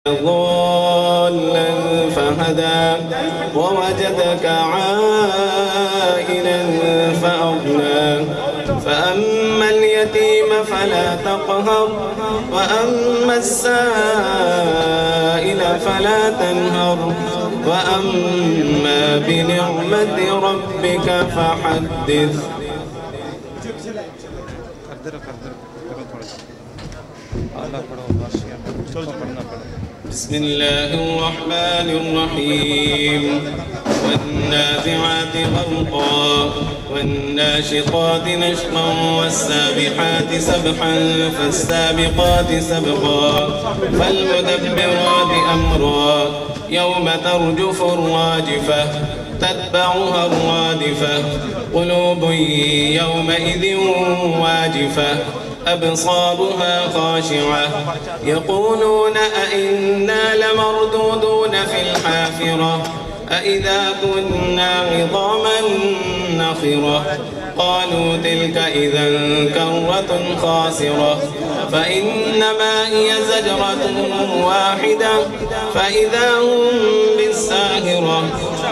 ضالا فهدى ووجدك عائلا فأغنى فأما اليتيم فلا تقهر وأما السائل فلا تنهر وأما بنعمة ربك فحدث. بسم الله الرحمن الرحيم والنازعات غرقا والناشطات نشطا والسابحات سبحا فالسابقات سبقا فالمدبرات أمرا يوم ترجف الراجفة تتبعها الرادفة قلوب يومئذ واجفة أبصارها خاشعة يقولون أئنا لمردودون في الحافرة أئذا كنا عظاما نخرة قالوا تلك إذا كرة خاسرة فإنما هي زجرة واحدة فإذا هم بالساهرة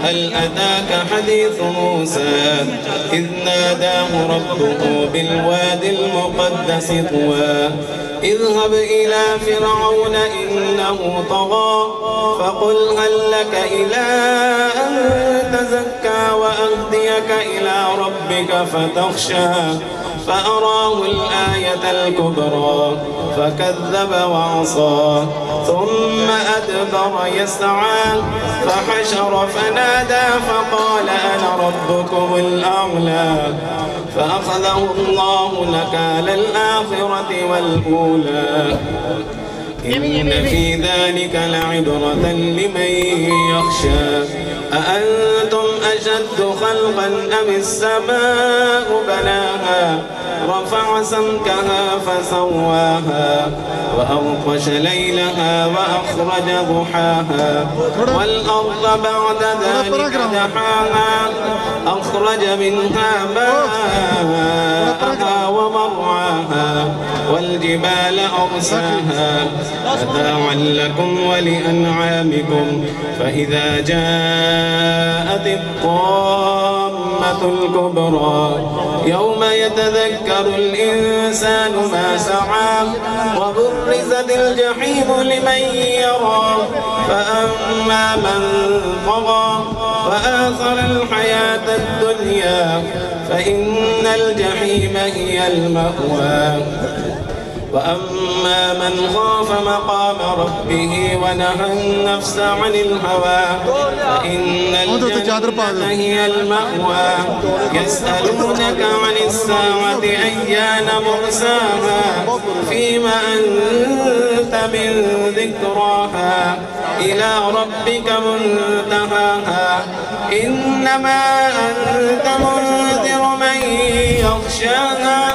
هل أتاك حديث موسى إذ ناداه ربه بالوادي المقدس طوى اذهب إلى فرعون إنه طغى فقل هل لك إلى أن تزكى وأهديك إلى ربك فتخشى فأراه الآية الكبرى فكذب وعصى ثم أدبر يسعى فحشر فنادى فقال أنا ربكم الأعلى فأخذه الله نكال الآخرة والأولى إن في ذلك لعبرة لمن يخشى أأنتم أشد خلقا أم السماء بناها رفع سمكها فسواها وأغطش ليلها وأخرج ضحاها والأرض بعد ذلك دحاها أخرج منها ماءها ومرعاها والجبال أرساها متاعا لكم ولأنعامكم فإذا جاءت الطامة الكبرى يوم يتذكر الإنسان ما سعى وبرزت الجحيم لمن يرى فأما من طغى وآثر الحياة الدنيا فإن الجحيم هي المأوى وأما من خاف مقام ربه ونهى النفس عن الهوى فإن الجنة هي المأوى يسألونك عن الساعة أيان مرساها فيما أنت من ذكراها إلى ربك منتهاها إنما أنت منذر من يخشاها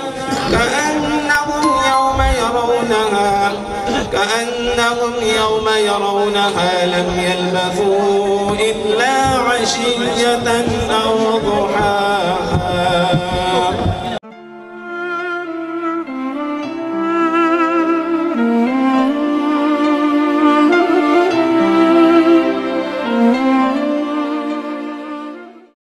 كأنهم يوم يرونها لم يلبثوا إلا عشية أو ضحاها.